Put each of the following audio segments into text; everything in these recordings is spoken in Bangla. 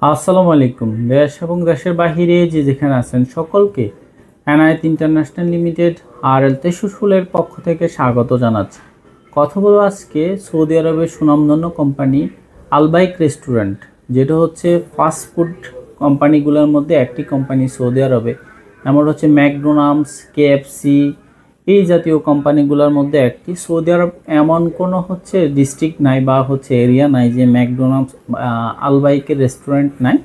আসসালামু আলাইকুম। দেশ এবং দেশের বাহিরে যে যেখানে আছেন সকলকে এনায়েত ইন্টারন্যাশনাল লিমিটেড আর এল তেসুসুলের পক্ষ থেকে স্বাগত জানাচ্ছি। কথা বলবো আজকে সৌদি আরবের সুনামধন্য কোম্পানি আলবাইক রেস্টুরেন্ট, যেটা হচ্ছে ফাস্ট ফুড কোম্পানিগুলোর মধ্যে একটি কোম্পানি সৌদি আরবে। এমন হচ্ছে ম্যাকডোনাল্ডস, কেএফসি, এই জাতীয় কোম্পানিগুলোর মধ্যে একটি। সৌদি আরব এমন কোনো হচ্ছে ডিস্ট্রিক্ট নাই বা হচ্ছে এরিয়া নাই যে ম্যাকডোনাল্ডস আলবাইকের রেস্টুরেন্ট নাই।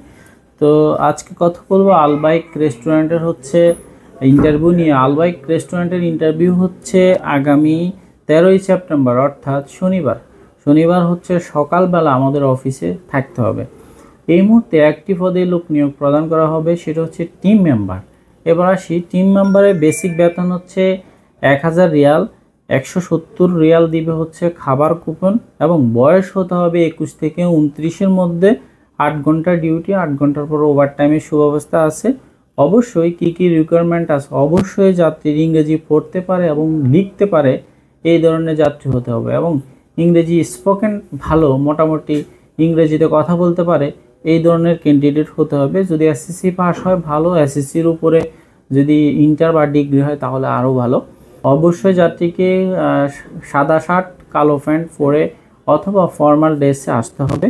তো আজকে কথা বলবো আলবাইক রেস্টুরেন্টের হচ্ছে ইন্টারভিউ নিয়ে। আলবাইক রেস্টুরেন্টের ইন্টারভিউ হচ্ছে আগামী 13ই সেপ্টেম্বর, অর্থাৎ শনিবার হচ্ছে সকালবেলা আমাদের অফিসে থাকতে হবে। এই মুহূর্তে একটি পদে লোক নিয়োগ প্রদান করা হবে, সেটা হচ্ছে টিম মেম্বার। এবার আসি, টিম মেম্বারের বেসিক বেতন হচ্ছে 1000 রিয়াল, 170 রিয়াল দিবে হচ্ছে খাবার কুপন, এবং বয়স হতে হবে 21 থেকে 29-এর মধ্যে। 8 ঘন্টা ডিউটি, 8 ঘন্টার পর ওভারটাইমের সুব্যবস্থা আছে। অবশ্যই কী কী রিকোয়ারমেন্ট আছে, অবশ্যই যাত্রীর ইংরেজি পড়তে পারে এবং লিখতে পারে এই ধরনের যাত্রী হতে হবে, এবং ইংরেজি স্পোকেন ভালো, মোটামুটি ইংরেজিতে কথা বলতে পারে এই ধরনের ক্যান্ডিডেট হতে হবে। যদি এসএসসি পাস হয় ভালো, এসএসসির উপরে যদি ইন্টার বা ডিগ্রি হয় তাহলে আরও ভালো। অবশ্যই যাত্রীকে সাদা শার্ট কালো প্যান্ট পরে অথবা ফর্মাল ড্রেসে আসতে হবে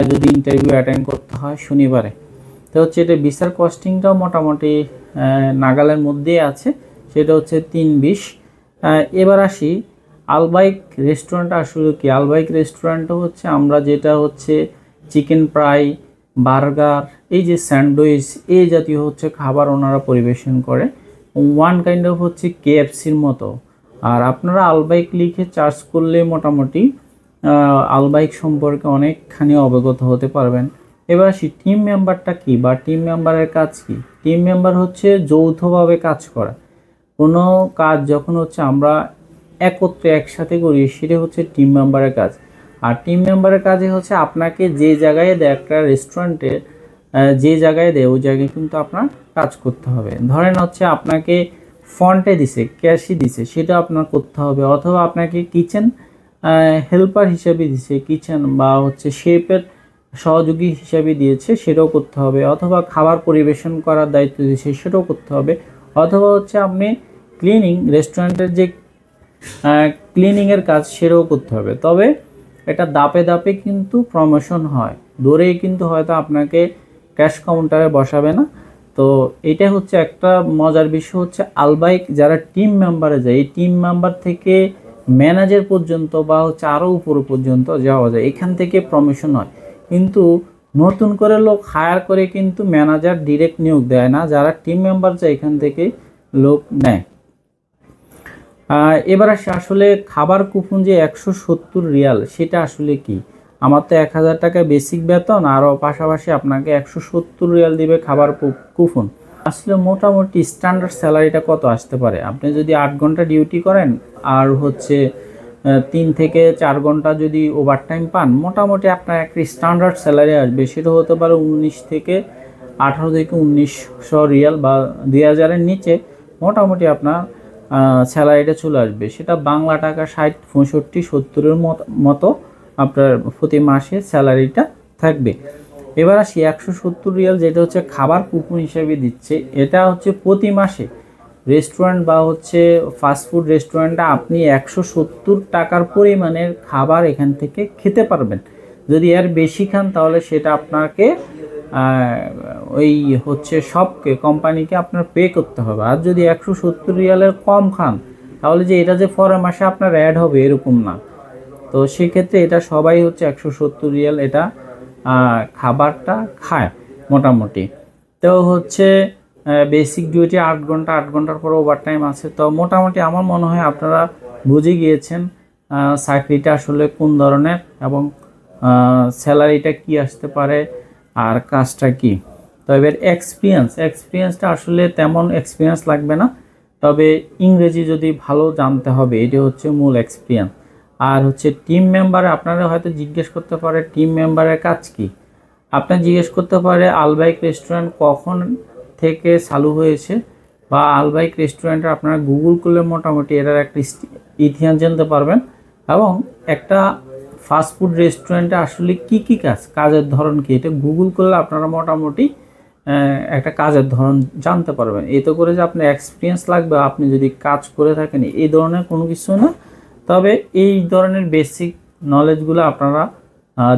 যদি ইন্টারভিউ অ্যাটেন্ড করতে হয় শনিবারে। তো হচ্ছে এটা ভিসার কস্টিংটাও মোটামুটি নাগালের মধ্যেই আছে, সেটা হচ্ছে 320। এবার আসি আলবাইক রেস্টুরেন্ট আসলে কি। আলবাইক রেস্টুরেন্টও হচ্ছে আমরা যেটা হচ্ছে চিকেন ফ্রাই, বার্গার, এই যে স্যান্ডউইচ, এই জাতীয় হচ্ছে খাবার ওনারা পরিবেশন করে, ওয়ান কাইন্ড অফ হচ্ছে কেএফসির মতো। আর আপনারা আলবাইক লিখে চার্জ করলে মোটামুটি আলবাইক সম্পর্কে অনেকখানি অবগত হতে পারবেন। এবার আসি টিম মেম্বারটা কি বা টিম মেম্বারের কাজ কি। টিম মেম্বার হচ্ছে যৌথভাবে কাজ করা। কোনো কাজ যখন হচ্ছে আমরা একত্রে একসাথে করি সেটা হচ্ছে টিম মেম্বারের কাজ। আর টিম মেম্বারের কাজে হচ্ছে আপনাকে যে জায়গায় দেয়, একটা রেস্টুরেন্টে যে জায়গায় দেয় ওই জায়গায় কিন্তু আপনার কাজ করতে হবে। ধরেন হচ্ছে আপনাকে ফ্রন্টে দিছে, ক্যাশই দিছে, সেটা আপনার করতে হবে। অথবা আপনাকে কিচেন হেল্পার হিসেবে দিছে, কিচেন বা হচ্ছে শেফের সহযোগী হিসেবে দিয়েছে, সেটাও করতে হবে। অথবা খাবার পরিবেশন করার দায়িত্ব দিয়েছে, সেটাও করতে হবে। অথবা হচ্ছে আপনি ক্লিনিং, রেস্টুরেন্টের যে ক্লিনিংয়ের কাজ সেটাও করতে হবে। তবে এটা ধাপে ধাপে কিন্তু প্রমোশন হয়, দৌড়েই কিন্তু হয়তো আপনাকে ক্যাশ কাউন্টারে বসাবে না। তো এটা হচ্ছে একটা মজার বিষয় হচ্ছে আলবাইক যারা টিম মেম্বারে যায়, এই টিম মেম্বার থেকে ম্যানেজার পর্যন্ত বা হচ্ছে আরও উপর পর্যন্ত যাওয়া যায়, এখান থেকে প্রমোশন হয়। কিন্তু নতুন করে লোক হায়ার করে কিন্তু ম্যানেজার ডিরেক্ট নিয়োগ দেয় না, যারা টিম মেম্বার যায় এখান থেকে লোক নেয়। এবার আসে আসলে খাবার কুপন যে 170 রিয়াল, সেটা আসলে কি। আমার তো 1000 টাকা বেসিক বেতন, আরও পাশাপাশি আপনাকে 170 রিয়াল দিবে খাবার কুপন। আসলে মোটামুটি স্ট্যান্ডার্ড স্যালারিটা কত আসতে পারে, আপনি যদি 8 ঘন্টা ডিউটি করেন আর হচ্ছে 3 থেকে 4 ঘন্টা যদি ওভারটাইম পান, মোটামুটি আপনার একটা স্ট্যান্ডার্ড স্যালারি আসবে। সেটা হতে পারে 18 থেকে 1900 রিয়াল বা 2000-এর নিচে মোটামুটি আপনার স্যালারিটা চলে আসবে। সেটা বাংলা টাকা 60, 65, 70-এর মতো আপনার প্রতি মাসে স্যালারিটা থাকবে। এবার আসি 170 রিয়াল যেটা হচ্ছে খাবার কুপন হিসেবে দিচ্ছে, এটা হচ্ছে প্রতি মাসে রেস্টুরেন্ট বা হচ্ছে ফাস্টফুড রেস্টুরেন্টে আপনি 170 টাকার পরিমাণের খাবার এখান থেকে খেতে পারবেন। যদি এর বেশি খান তাহলে সেটা আপনাকে ওই হচ্ছে সবকে কোম্পানিকে আপনার পে করতে হবে। আর যদি 170 রিয়ালের কম খান তাহলে যে এটা যে পরের মাসে আপনার অ্যাড হবে এরকম না। তো সেক্ষেত্রে এটা সবাই হচ্ছে 170 রিয়াল এটা খাবারটা খায় মোটামুটি। তো হচ্ছে বেসিক ডিউটি 8 ঘন্টা, 8 ঘন্টার পর ওভারটাইম আছে। তো মোটামুটি আমার মনে হয় আপনারা বুঝে গিয়েছেন চাকরিটা আসলে কোন ধরনের এবং স্যালারিটা কি আসতে পারে আর কাজটা কি। তো এবার এক্সপিরিয়েন্সটা আসলে তেমন এক্সপিরিয়েন্স লাগবে না, তবে ইংরেজি যদি ভালো জানতে হবে, এটা হচ্ছে মূল এক্সপিরিয়েন্স। আর হচ্ছে টিম মেম্বার, আপনারা হয়তো জিজ্ঞেস করতে পারে টিম মেম্বারের কাজ কি। আপনার জিজ্ঞেস করতে পারে আলবাইক রেস্টুরেন্ট কখন থেকে চালু হয়েছে, বা আলবাইক রেস্টুরেন্টে আপনারা গুগল করলে মোটামুটি এটার একটা ইতিহাস জানতে পারবেন এবং একটা ফাস্টফুড রেস্টুরেন্টে আসলে কি কাজের ধরন কি, এটা গুগল করলে আপনারা মোটামুটি একটা কাজের ধরন জানতে পারবেন। এতে করে যে আপনার এক্সপিরিয়েন্স লাগবে আপনি যদি কাজ করে থাকেন এই ধরনের কোনো কিছু না, তবে এই ধরনের বেসিক নলেজগুলো আপনারা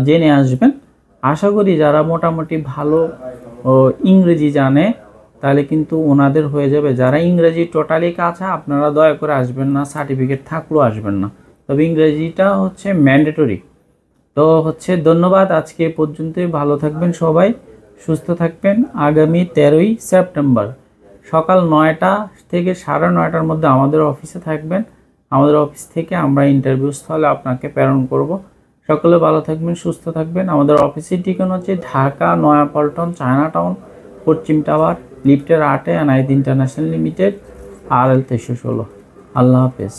জেনে আসবেন। আশা করি যারা মোটামুটি ভালো ইংরেজি জানে তাহলে কিন্তু ওনাদের হয়ে যাবে। যারা ইংরেজি টোটালি কাঁচা আপনারা দয়া করে আসবেন না, সার্টিফিকেট থাকলেও আসবেন না, তবে ইংরেজিটা হচ্ছে ম্যান্ডেটরি। তো হচ্ছে ধন্যবাদ, আজকে এ পর্যন্তই। ভালো থাকবেন সবাই, সুস্থ থাকবেন। আগামী 13ই সেপ্টেম্বর সকাল 9টা থেকে 9:30টার মধ্যে আমাদের অফিসে থাকবেন। আমাদের অফিস থেকে আমরা ইন্টারভিউ স্থলে আপনাকে প্রেরণ করব। সকলে ভালো থাকবেন, সুস্থ থাকবেন। আমাদের অফিসের ঠিকানা হচ্ছে ঢাকা নয়াপল্টন, চায়না টাউন, পশ্চিম টাওয়ার, লিফটের 8-এ এনায়েত ইন্টারন্যাশনাল লিমিটেড, RL 2316। আল্লাহ হাফেজ।